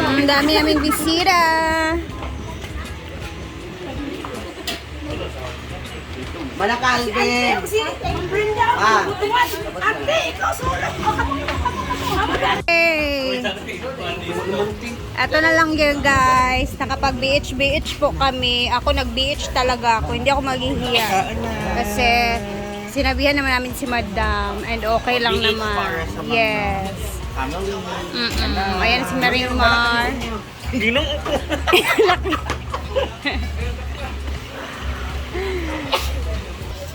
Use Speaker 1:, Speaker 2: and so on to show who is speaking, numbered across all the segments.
Speaker 1: Ang dami naming bisita.
Speaker 2: Malakalbin. Ah.
Speaker 1: Hey! Ito na lang yun guys. Nakapag-BH po kami. Ako nag-BH talaga ako. Hindi ako maghihiya. Kasi sinabihan naman namin si Madam. And okay lang naman. Yes. Ayan si Marimar.
Speaker 2: Ginong ako.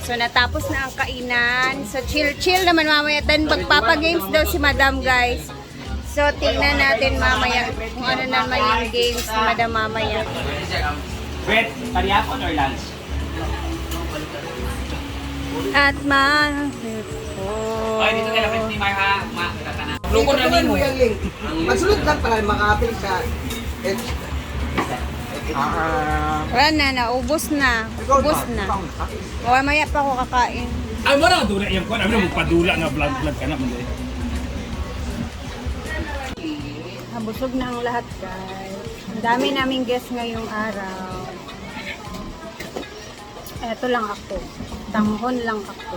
Speaker 1: So, natapos na ang kainan. So, chill naman mamaya. Then, magpapagames daw si Madam, guys. So, tingnan natin mamaya kung ano naman yung games ni Madam mamaya.
Speaker 3: Wait, pariyapon or lunch?
Speaker 1: At
Speaker 3: Ay, dito kayo lapit ni Marha. Makakana.
Speaker 2: Loko na mo. Magsulot lang pala makapil sa
Speaker 1: wala na, naubos na. Ubos na. Mamaya pa ako kakain.
Speaker 3: Ay, mo na dula yung kwan. Ano mo padula nga vlog ka na mo.
Speaker 1: Nabusog na ang lahat, guys. Ang dami naming guests ngayong araw. Eto lang ako. Tanghon lang ako.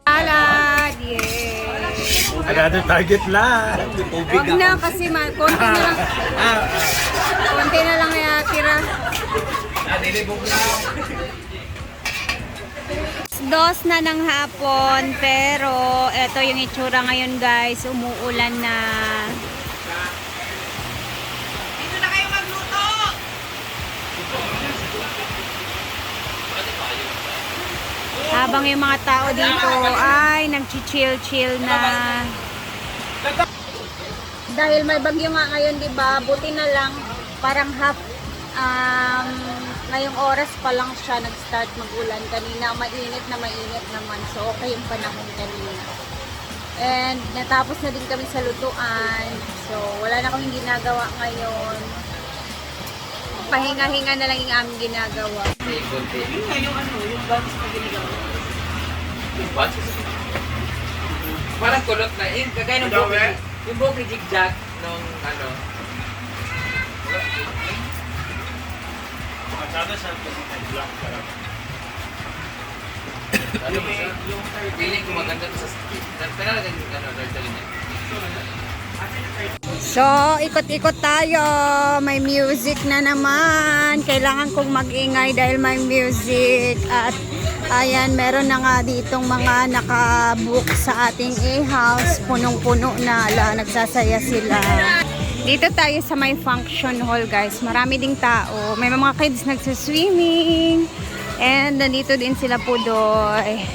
Speaker 1: Salad! Yes!
Speaker 3: Another target lang.
Speaker 1: Huwag na kasi konti na lang. Konti na lang natira. Dos na ng hapon, pero eto yung itsura ngayon guys, umuulan na. Dito na kayo magluto! Habang yung mga tao dito ay nagchichill na. Dahil may bagyo nga ngayon, di ba? Buti na lang parang ngayong oras pa lang siya nag-start mag-ulan. Kanina mainit naman. So okay yung panahon kanina. And natapos na din kami sa lutuan. So wala na akong ginagawa ngayon. Pahinga-hinga na lang yung aming ginagawa.
Speaker 4: Yung buns na ginagawa. Yung buns? Parang kulot na yun. Kagaya ng broccoli. Yung broccoli jig-jag nung ano.
Speaker 3: Masyado siya kasi black ka lang.
Speaker 4: Ano ba siya? Feeling ko maganda to sa skin. Pero lang ano, turtle niya.
Speaker 1: So, ikot-ikot tayo. May music na naman. Kailangan kong mag-ingay dahil may music. At ayan, meron na nga ditong mga nakabook sa ating A-house. Punong-puno na. Nagsasaya sila. Dito tayo sa may function hall guys. Marami ding tao. May mga kids nagsaswimming. And nandito din sila po doon.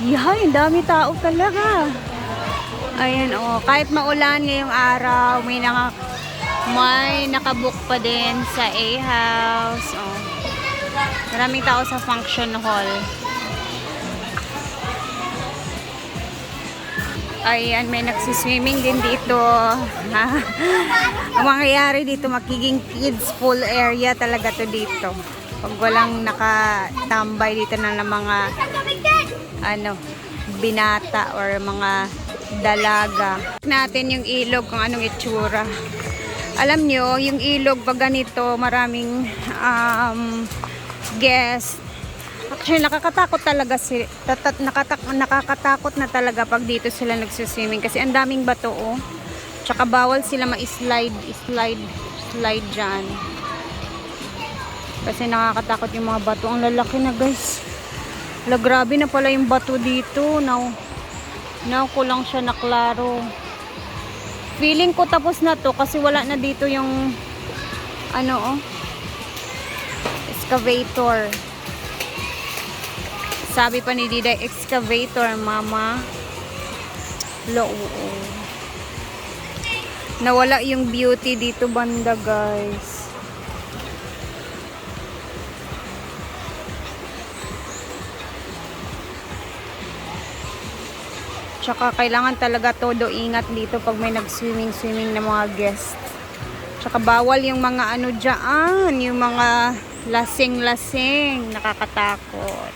Speaker 1: Yahay, ang dami tao talaga. Ayan oh, kahit maulan ngayong araw, may nakabook pa din sa A-house. Oh. Maraming tao sa function hall. Ayan, may nagsiswimming din dito. Ang mangyayari dito, magiging kids pool area talaga to dito. Pag walang nakatambay dito na ng mga binata or mga dalaga. Natin yung ilog kung anong itsura. Alam nyo, yung ilog pag ganito, maraming guests. Actually, nakakatakot talaga nakakatakot na talaga pag dito sila nagsiswimming kasi ang daming bato oh. Tsaka bawal sila ma-slide dyan. Kasi nakakatakot yung mga bato. Ang lalaki na guys. Grabe na pala yung bato dito. Now ko lang siya naklaro. Feeling ko tapos na to kasi wala na dito yung excavator. Sabi pa ni Diday, excavator, mama. Nawala yung beauty dito banda, guys. Tsaka kailangan talaga todo ingat dito pag may nag-swimming na mga guests. Tsaka bawal yung mga ano dyan, yung mga lasing-lasing, nakakatakot.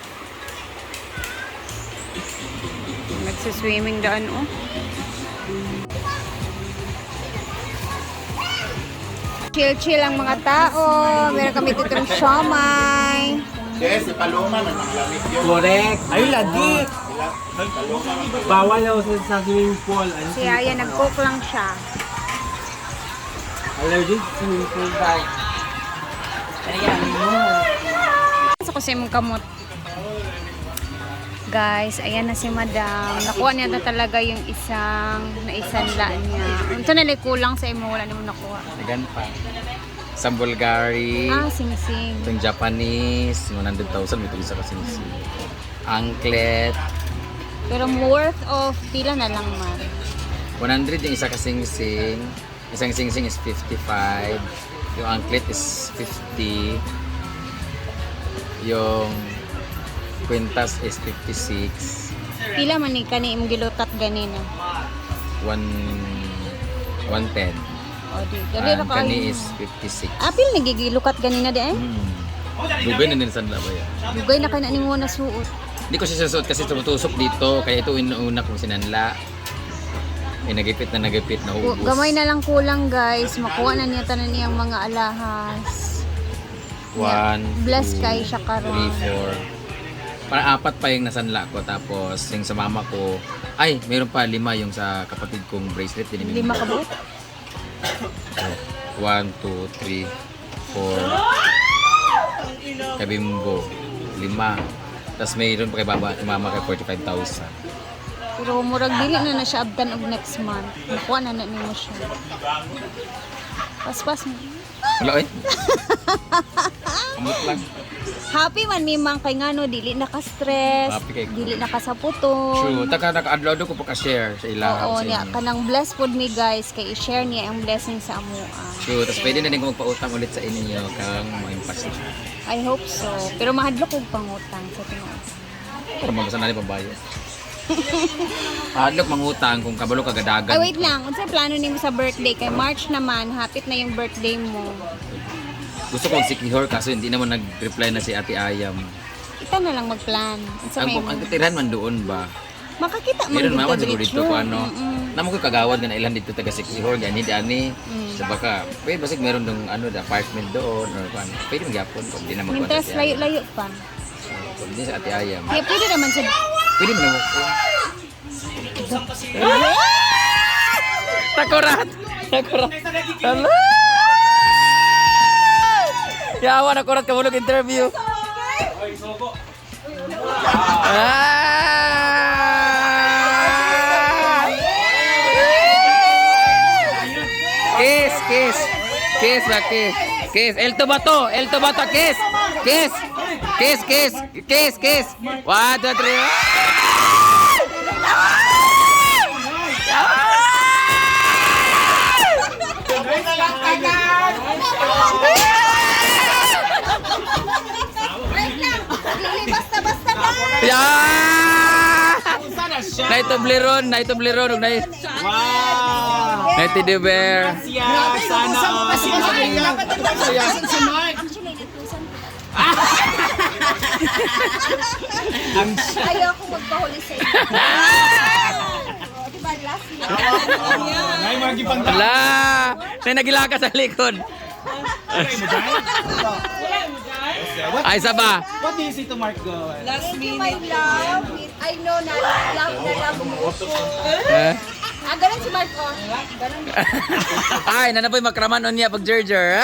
Speaker 1: Nagsiswimming daan, oh. Chill-chill ang mga tao. Meron kami ditong siomay.
Speaker 5: Yes, si Paloma naglamig yun.
Speaker 3: Correct. Ay, lagi. Bawal daw sa swimming pool. Ano?
Speaker 1: Si Aya, nag-cook lang siya.
Speaker 3: Allergic swimming pool tayo.
Speaker 1: Sa kasi mong kamot. Guys, ayan na si Madam. Nakuha niya na talaga yung naisanla niya. Ito na kulang sa imo, wala naman nakuha.
Speaker 4: Nagan pa. Sa Bulgari.
Speaker 1: Sing-sing.
Speaker 4: Itong Japanese, 100,000 may isa ka sing-sing. Anklet,
Speaker 1: Pero worth of pila na lang man.
Speaker 4: 100 yung isa ka sing-sing. Isang sing-sing is 55. Yung anklet is 50. Yung kwintas is 56.
Speaker 1: Pila man ni kani imong gilutat ganina.
Speaker 4: 110.
Speaker 1: O di, dali ra ka.
Speaker 4: Kani is 56.
Speaker 1: Pila nagigilukat ganina di eh?
Speaker 4: Dugay na din sa ba yan?
Speaker 1: Dugay na kana nimo na suot.
Speaker 4: Hindi ko siya susuot kasi tumutusok dito. Kaya ito inuuna kong sinanla. Nagipit na ubos.
Speaker 1: Gamay na lang kulang guys. Makuha na niya tanan niyang mga alahas.
Speaker 4: 1,
Speaker 1: Bless kay siya karon.
Speaker 4: 3, 4. Para 4 pa yung nasanla ko. Tapos yung sa mama ko, ay, mayroon pa 5 yung sa kapatid kong bracelet.
Speaker 1: 5 ka buot?
Speaker 4: 1, 2, 3, 4. Kabimbo, 5. Tapos mayroon pa kay mama kay 45,000.
Speaker 1: Pero murag dili na siya abdan og next month. Nakuha na nimo siya. Paspas mo.
Speaker 4: Wala eh. Kamot lang.
Speaker 1: Happy man mi mang kay ngano dili naka-stress,
Speaker 4: Happy kay ko.
Speaker 1: dili nakasaputon.
Speaker 4: True. Taka naka-adlaw ko pa ka-share sa ilaha.
Speaker 1: Oo
Speaker 4: sa
Speaker 1: niya,
Speaker 4: inyo.
Speaker 1: kanang bless pod me guys kay i-share niya ang blessing sa amoa.
Speaker 4: True. Tapos pwede na din ko magpautang ulit sa inyo kang ma-impass na.
Speaker 1: I hope so. Pero mahadlok og pangutang sa tinuod.
Speaker 4: Para mabasa na rin pabayad. Hadlok mangutang kung kabalo kagadagan.
Speaker 1: Ay wait lang, unsa plano nimo sa birthday kay March naman, hapit na yung birthday mo.
Speaker 4: Gusto kong secure kaso hindi naman nag-reply na si Ate Ayam.
Speaker 1: Kita na lang magplan. Unsa may
Speaker 4: Ang titirahan man doon ba?
Speaker 1: makakita man
Speaker 4: Meron
Speaker 1: dito
Speaker 4: naman siguro
Speaker 1: diretso.
Speaker 4: dito kung ano. Namo ko kagawad nga na ilan dito taga secure gani ani. Sa baka, pwede basig meron dong ano apartment doon or ano. Pwede magyapon kung di na magkwenta.
Speaker 1: Mintas layo-layo pa.
Speaker 4: Kung di sa Ate Ayam.
Speaker 1: Kaya pwede naman sa
Speaker 4: Pwede mo na mo. Takurat! Hello! Yawa, nakurat ka mulog interview. Kiss, kiss. Kiss ba, kiss. Kiss. El Tobato, kiss. Kiss. Kiss, kiss. Kiss, kiss. 1, 2, 3.
Speaker 1: basta-basta ba?
Speaker 4: Yeah! Naitobleron, ug nai.
Speaker 3: Wow!
Speaker 4: Teddy bear.
Speaker 3: Sana
Speaker 1: Ayoko magpahuli sa iyo. Diba last year?
Speaker 3: Ngay mga gipang
Speaker 4: Wala! Nay nagilaka sa likod. Ay, isa ba?
Speaker 3: What do you say to Mark go?
Speaker 1: Thank you, my love. I know na love mo ko.
Speaker 4: Eh?
Speaker 1: Ganun si Marco. Ganun.
Speaker 4: Ay, nanapoy makraman on niya pag Gerger.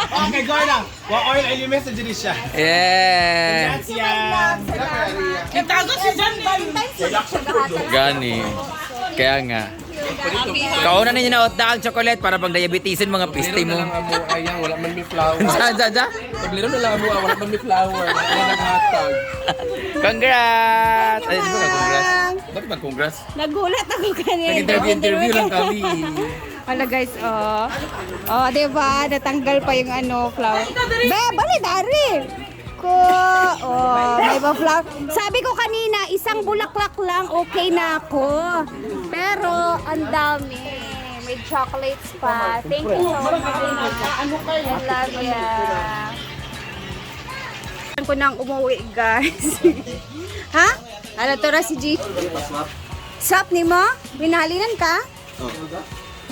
Speaker 3: Okay, Gorda. Wa oil ay message din siya.
Speaker 4: Yeah.
Speaker 3: That's yan.
Speaker 1: Itago si John. Valentine's Day siya lahat.
Speaker 4: Gani. Kaya nga. Kauna na niyo na ang chocolate para pag diabetisin mga pisti mo.
Speaker 5: Ayan, wala man may flower.
Speaker 4: Sa.
Speaker 5: Pagliro na lang mo, wala man may flower. Wala nag-hatag.
Speaker 4: Congrats! Ay, di ba congrats? Bakit ba congrats?
Speaker 1: Nagulat ako kanina.
Speaker 4: Nag-interview lang kami.
Speaker 1: Wala guys, oh. Oh, diba? Natanggal pa yung ano, flower. Be, bali, dari! Ko, oh, may ba flower? Sabi ko kanina, isang bulaklak lang, okay na ako. Pero, ang dami. with chocolates pa. Thank you so much. I love ya. Ko nang umuwi, guys. Ha? Ano to ra si G? Swap ni mo? Binalinan ka?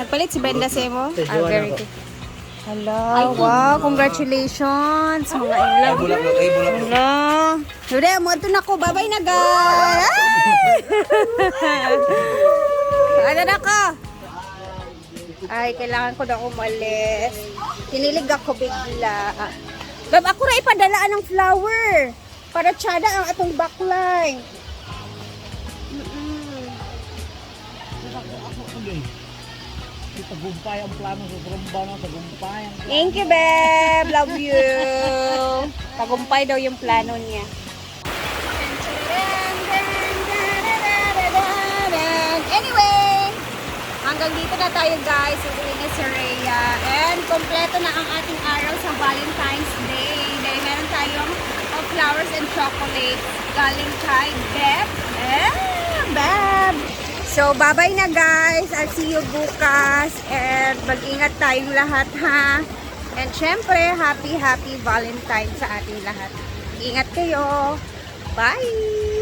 Speaker 1: Nagpalit si Brenda sa mo? Ah, very good. Hello, wow, congratulations, mga ilang. Hello. Dure, mo ito na ko, bye-bye na guys. Ano na ko? Ay, kailangan ko na umalis. Kinilig ako bigla. Bab, ako na ipadalaan ng flower. Para tsada ang atong backline.
Speaker 3: Tagumpay ang plano sa tromba na, tagumpay.
Speaker 1: Thank you, babe. Love you. Tagumpay daw yung plano niya. Anyway, hanggang dito na tayo guys. Uwi na si Rhea. And kompleto na ang ating araw sa Valentine's Day. Dahil meron tayong flowers and chocolates galing kay Beb. Beb! So, bye-bye na guys. I'll see you bukas. And mag-ingat tayong lahat ha. And syempre, happy Valentine sa ating lahat. Ingat kayo. Bye!